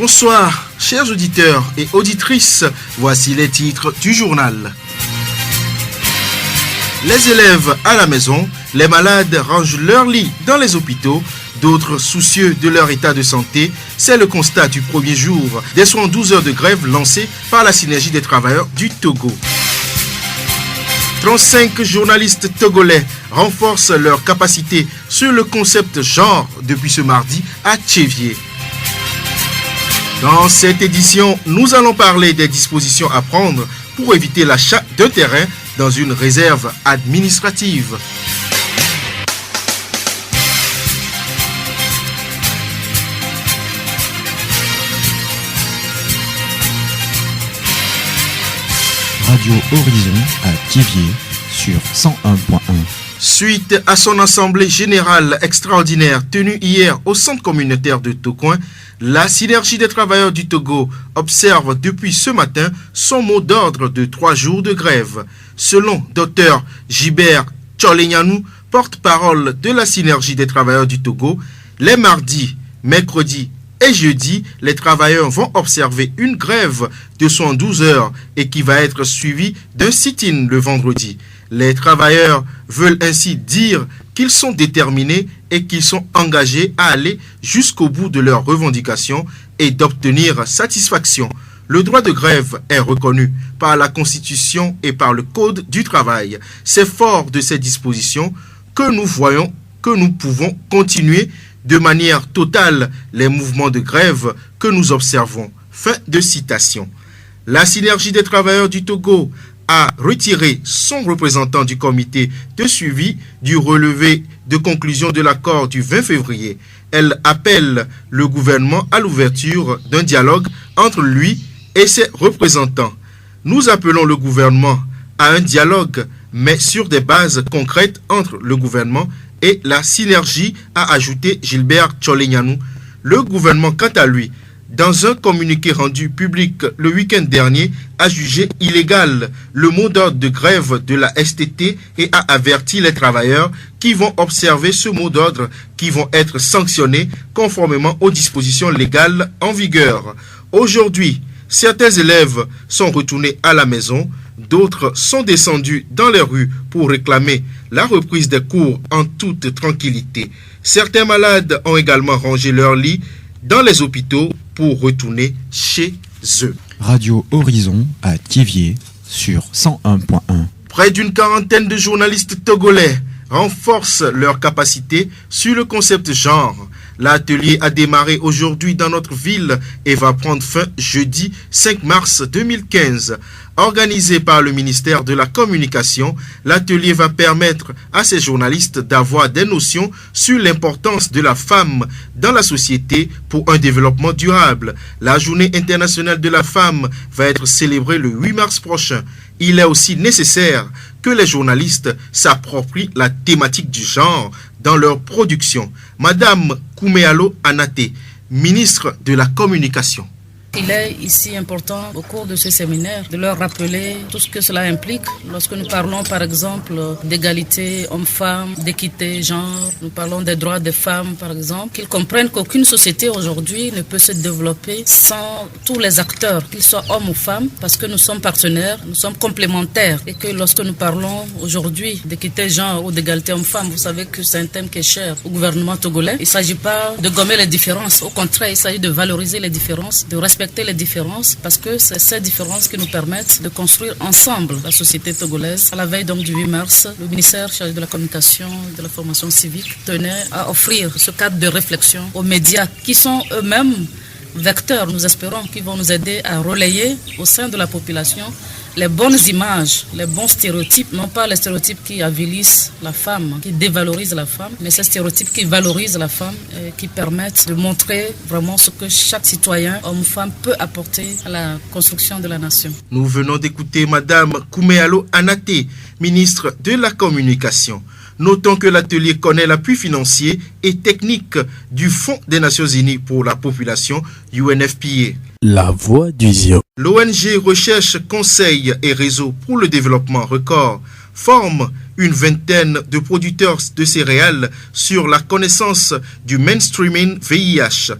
Bonsoir, chers auditeurs et auditrices, voici les titres du journal. Les élèves à la maison, les malades rangent leur lit dans les hôpitaux, d'autres soucieux de leur état de santé, c'est le constat du premier jour des 72 heures de grève lancées par la Synergie des travailleurs du Togo. 35 journalistes togolais renforcent leur capacité sur le concept genre depuis ce mardi à Tchévier. Dans cette édition, nous allons parler des dispositions à prendre pour éviter l'achat d'un terrain dans une réserve administrative. Radio Horizon à Thiévier sur 101.1. Suite à son assemblée générale extraordinaire tenue hier au centre communautaire de Tokoin, la Synergie des travailleurs du Togo observe depuis ce matin son mot d'ordre de 3 jours de grève. Selon Dr Gilbert Tcholenyanou, porte-parole de la Synergie des travailleurs du Togo, les mardis, mercredis et jeudis, les travailleurs vont observer une grève de 72 heures et qui va être suivie d'un sit-in le vendredi. Les travailleurs veulent ainsi dire qu'ils sont déterminés et qu'ils sont engagés à aller jusqu'au bout de leurs revendications et d'obtenir satisfaction. Le droit de grève est reconnu par la Constitution et par le Code du travail. C'est fort de ces dispositions que nous voyons que nous pouvons continuer de manière totale les mouvements de grève que nous observons. Fin de citation. La Synergie des travailleurs du Togo a retiré son représentant du comité de suivi du relevé de conclusion de l'accord du 20 février. Elle appelle le gouvernement à l'ouverture d'un dialogue entre lui et ses représentants. Nous appelons le gouvernement à un dialogue, mais sur des bases concrètes entre le gouvernement et la synergie, a ajouté Gilbert Tcholenyanou. Le gouvernement, quant à lui, dans un communiqué rendu public le week-end dernier, a jugé illégal le mot d'ordre de grève de la STT et a averti les travailleurs qui vont observer ce mot d'ordre qui vont être sanctionnés conformément aux dispositions légales en vigueur. Aujourd'hui, certains élèves sont retournés à la maison, d'autres sont descendus dans les rues pour réclamer la reprise des cours en toute tranquillité. Certains malades ont également rangé leur lit dans les hôpitaux pour retourner chez eux. Radio Horizon à Thiévier sur 101.1. Près d'une quarantaine de journalistes togolais renforcent leur capacité sur le concept genre. L'atelier a démarré aujourd'hui dans notre ville et va prendre fin jeudi 5 mars 2015. Organisé par le ministère de la Communication, l'atelier va permettre à ces journalistes d'avoir des notions sur l'importance de la femme dans la société pour un développement durable. La journée internationale de la femme va être célébrée le 8 mars prochain. Il est aussi nécessaire que les journalistes s'approprient la thématique du genre dans leur production. Madame Kouméalo Anaté, ministre de la Communication. Il est ici important, au cours de ce séminaire, de leur rappeler tout ce que cela implique. Lorsque nous parlons, par exemple, d'égalité homme-femme, d'équité genre, nous parlons des droits des femmes, par exemple, qu'ils comprennent qu'aucune société aujourd'hui ne peut se développer sans tous les acteurs, qu'ils soient hommes ou femmes, parce que nous sommes partenaires, nous sommes complémentaires. Et que lorsque nous parlons aujourd'hui d'équité genre ou d'égalité homme-femme, vous savez que c'est un thème qui est cher au gouvernement togolais. Il ne s'agit pas de gommer les différences. Au contraire, il s'agit de valoriser les différences, de respecter les différences, parce que c'est ces différences qui nous permettent de construire ensemble la société togolaise. À la veille donc du 8 mars, le ministère chargé de la communication et de la formation civique tenait à offrir ce cadre de réflexion aux médias qui sont eux-mêmes vecteurs, nous espérons, qui vont nous aider à relayer au sein de la population les bonnes images, les bons stéréotypes, non pas les stéréotypes qui avilissent la femme, qui dévalorisent la femme, mais ces stéréotypes qui valorisent la femme et qui permettent de montrer vraiment ce que chaque citoyen, homme ou femme, peut apporter à la construction de la nation. Nous venons d'écouter Madame Kouméalo Anaté, ministre de la Communication. Notons que l'atelier connaît l'appui financier et technique du Fonds des Nations Unies pour la population, UNFPA. La voix du Zion. L'ONG Recherche, Conseil et Réseau pour le Développement Record forme une vingtaine de producteurs de céréales sur la connaissance du mainstreaming VIH.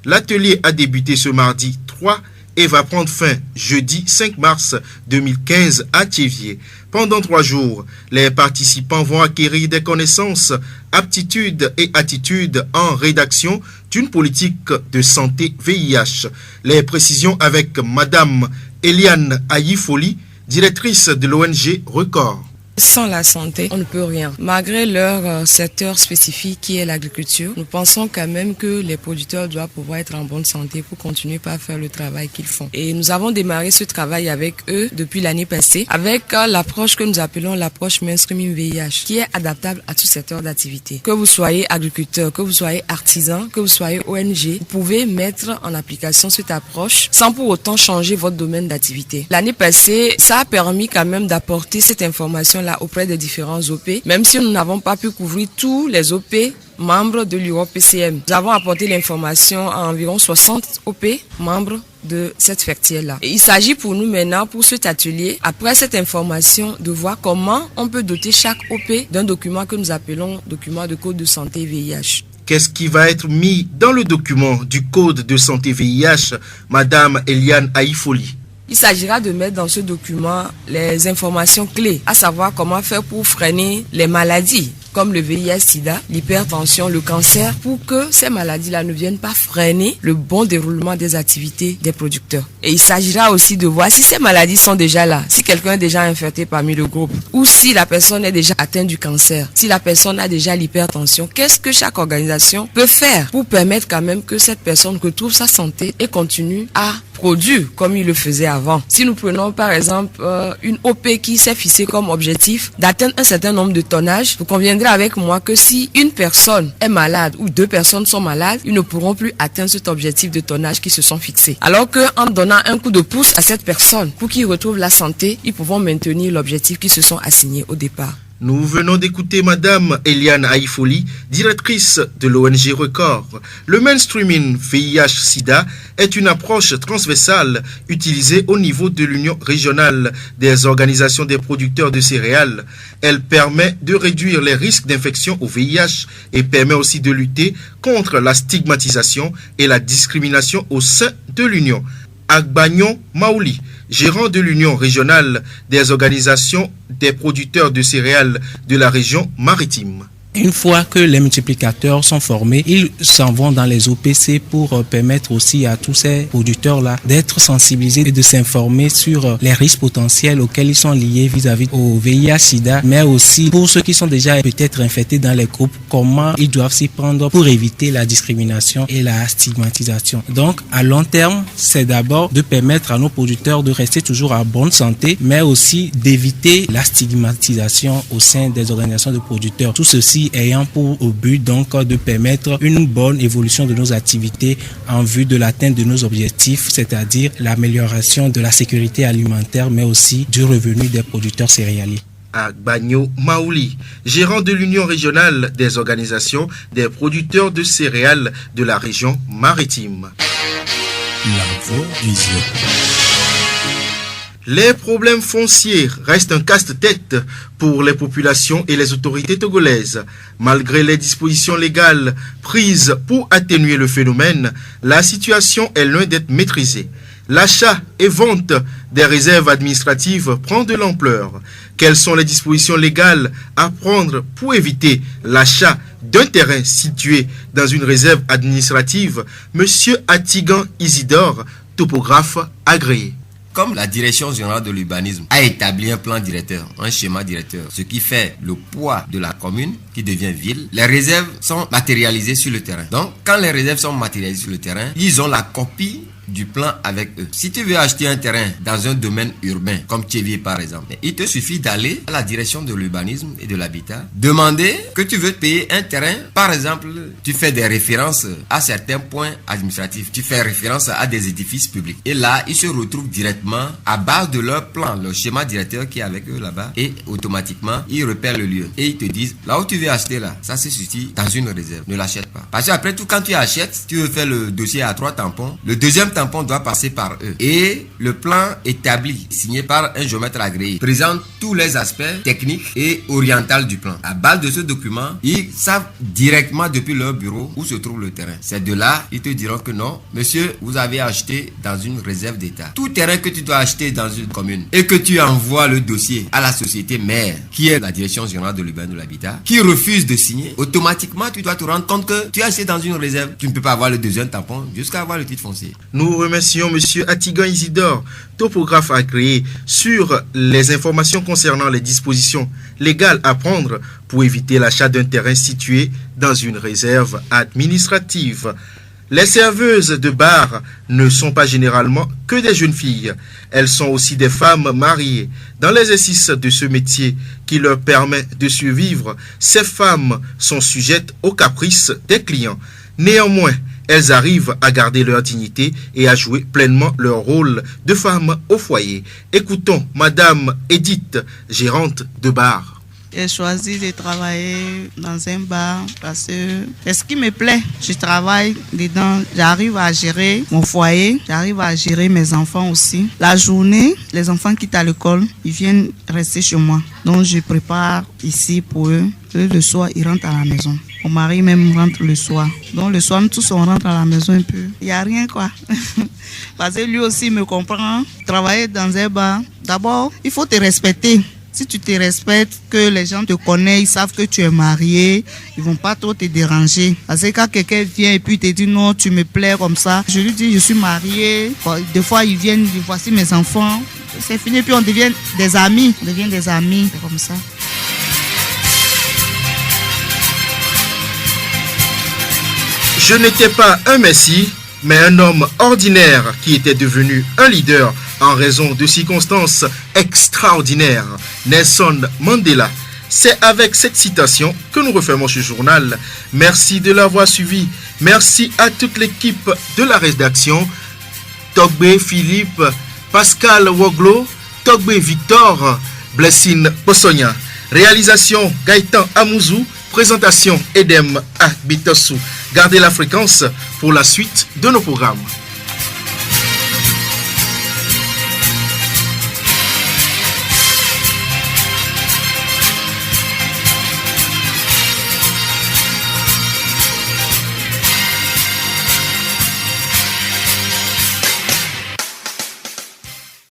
L'atelier a débuté ce mardi 3 et va prendre fin jeudi 5 mars 2015 à Thiévier. Pendant 3 jours, les participants vont acquérir des connaissances, aptitudes et attitudes en rédaction d'une politique de santé VIH. Les précisions avec Madame Eliane Aïfoli, directrice de l'ONG Record. Sans la santé, on ne peut rien. Malgré leur secteur spécifique qui est l'agriculture, nous pensons quand même que les producteurs doivent pouvoir être en bonne santé pour continuer à faire le travail qu'ils font. Et nous avons démarré ce travail avec eux depuis l'année passée, avec l'approche que nous appelons l'approche mainstreaming VIH, qui est adaptable à tout secteur d'activité. Que vous soyez agriculteur, que vous soyez artisan, que vous soyez ONG, vous pouvez mettre en application cette approche sans pour autant changer votre domaine d'activité. L'année passée, ça a permis quand même d'apporter cette information auprès des différents OP, même si nous n'avons pas pu couvrir tous les OP membres de l'UROPCM. Nous avons apporté l'information à environ 60 OP membres de cette fertière-là. Et il s'agit pour nous maintenant, pour cet atelier, après cette information, de voir comment on peut doter chaque OP d'un document que nous appelons document de code de santé VIH. Qu'est-ce qui va être mis dans le document du code de santé VIH, Madame Eliane Aïfoli? Il s'agira de mettre dans ce document les informations clés, à savoir comment faire pour freiner les maladies comme le VIH-Sida, l'hypertension, le cancer, pour que ces maladies-là ne viennent pas freiner le bon déroulement des activités des producteurs. Et il s'agira aussi de voir si ces maladies sont déjà là, si quelqu'un est déjà infecté parmi le groupe, ou si la personne est déjà atteinte du cancer, si la personne a déjà l'hypertension. Qu'est-ce que chaque organisation peut faire pour permettre quand même que cette personne retrouve sa santé et continue à produire comme il le faisait avant. Si nous prenons par exemple une OP qui s'est fixée comme objectif d'atteindre un certain nombre de tonnages, vous conviendrez avec moi que si une personne est malade ou 2 personnes sont malades, ils ne pourront plus atteindre cet objectif de tonnage qui se sont fixés. Alors qu'en donnant un coup de pouce à cette personne pour qu'il retrouve la santé, ils pourront maintenir l'objectif qu'ils se sont assignés au départ. Nous venons d'écouter Madame Eliane Aïfoli, directrice de l'ONG Record. Le mainstreaming VIH-Sida est une approche transversale utilisée au niveau de l'Union régionale des organisations des producteurs de céréales. Elle permet de réduire les risques d'infection au VIH et permet aussi de lutter contre la stigmatisation et la discrimination au sein de l'Union. Agbagnon Maouli, gérant de l'Union régionale des organisations des producteurs de céréales de la région maritime. Une fois que les multiplicateurs sont formés, ils s'en vont dans les OPC pour permettre aussi à tous ces producteurs-là d'être sensibilisés et de s'informer sur les risques potentiels auxquels ils sont liés vis-à-vis au VIH-Sida, mais aussi pour ceux qui sont déjà peut-être infectés dans les groupes, comment ils doivent s'y prendre pour éviter la discrimination et la stigmatisation. Donc, à long terme, c'est d'abord de permettre à nos producteurs de rester toujours en bonne santé, mais aussi d'éviter la stigmatisation au sein des organisations de producteurs. Tout ceci ayant pour but donc de permettre une bonne évolution de nos activités en vue de l'atteinte de nos objectifs, c'est-à-dire l'amélioration de la sécurité alimentaire, mais aussi du revenu des producteurs céréaliers. Agbagnon Maouli, gérant de l'Union régionale des organisations des producteurs de céréales de la région maritime. La voix du Zion. Les problèmes fonciers restent un casse-tête pour les populations et les autorités togolaises. Malgré les dispositions légales prises pour atténuer le phénomène, la situation est loin d'être maîtrisée. L'achat et vente des réserves administratives prend de l'ampleur. Quelles sont les dispositions légales à prendre pour éviter l'achat d'un terrain situé dans une réserve administrative? Monsieur Atigan Isidore, topographe agréé. Comme la direction générale de l'urbanisme a établi un plan directeur, un schéma directeur, ce qui fait le poids de la commune qui devient ville, les réserves sont matérialisées sur le terrain. Donc, quand les réserves sont matérialisées sur le terrain, ils ont la copie du plan avec eux. Si tu veux acheter un terrain dans un domaine urbain, comme Thiévier par exemple, il te suffit d'aller à la direction de l'urbanisme et de l'habitat, demander que tu veux payer un terrain. Par exemple, tu fais des références à certains points administratifs, tu fais référence à des édifices publics. Et là, ils se retrouvent directement à base de leur plan, leur schéma directeur qui est avec eux là-bas, et automatiquement, ils repèrent le lieu. Et ils te disent, là où tu veux acheter là, ça se situe dans une réserve. Ne l'achète pas. Parce qu'après tout, quand tu achètes, tu veux faire le dossier à 3 tampons. Le deuxième tampon doit passer par eux. Et le plan établi, signé par un géomètre agréé, présente tous les aspects techniques et orientaux du plan. À base de ce document, ils savent directement depuis leur bureau où se trouve le terrain. C'est de là, ils te diront que non, monsieur, vous avez acheté dans une réserve d'État. Tout terrain que tu dois acheter dans une commune et que tu envoies le dossier à la société mère, qui est la direction générale de l'urbanisme de l'habitat, qui refuse de signer, automatiquement tu dois te rendre compte que tu as acheté dans une réserve. Tu ne peux pas avoir le deuxième tampon jusqu'à avoir le titre foncier. Nous remercions M. Atigan Isidore, topographe agréé, sur les informations concernant les dispositions légales à prendre pour éviter l'achat d'un terrain situé dans une réserve administrative. Les serveuses de bar ne sont pas généralement que des jeunes filles. Elles sont aussi des femmes mariées. Dans l'exercice de ce métier qui leur permet de survivre, ces femmes sont sujettes aux caprices des clients. Néanmoins, elles arrivent à garder leur dignité et à jouer pleinement leur rôle de femme au foyer. Écoutons Madame Edith, gérante de bar. J'ai choisi de travailler dans un bar parce que c'est ce qui me plaît. Je travaille dedans, j'arrive à gérer mon foyer, j'arrive à gérer mes enfants aussi. La journée, les enfants quittent à l'école, ils viennent rester chez moi. Donc je prépare ici pour eux. Le soir, ils rentrent à la maison. Mon mari même rentre le soir. Donc le soir, nous tous on rentre à la maison un peu. Il n'y a rien quoi. Parce que lui aussi me comprend. Travailler dans un bar, d'abord, il faut te respecter. Si tu te respectes, que les gens te connaissent, ils savent que tu es marié, ils vont pas trop te déranger. Parce que quand quelqu'un vient et puis te dit non, tu me plais comme ça, je lui dis je suis marié. Des fois ils viennent, voici mes enfants. C'est fini, puis on devient des amis. C'est comme ça. Je n'étais pas un messie, mais un homme ordinaire qui était devenu un leader en raison de circonstances extraordinaires. Nelson Mandela. C'est avec cette citation que nous refermons ce journal. Merci de l'avoir suivi. Merci à toute l'équipe de la rédaction. Togbe Philippe, Pascal Woglo, Togbe Victor, Blessing Possonia. Réalisation Gaëtan Amouzou. Présentation Edem Abitossou. Gardez la fréquence pour la suite de nos programmes.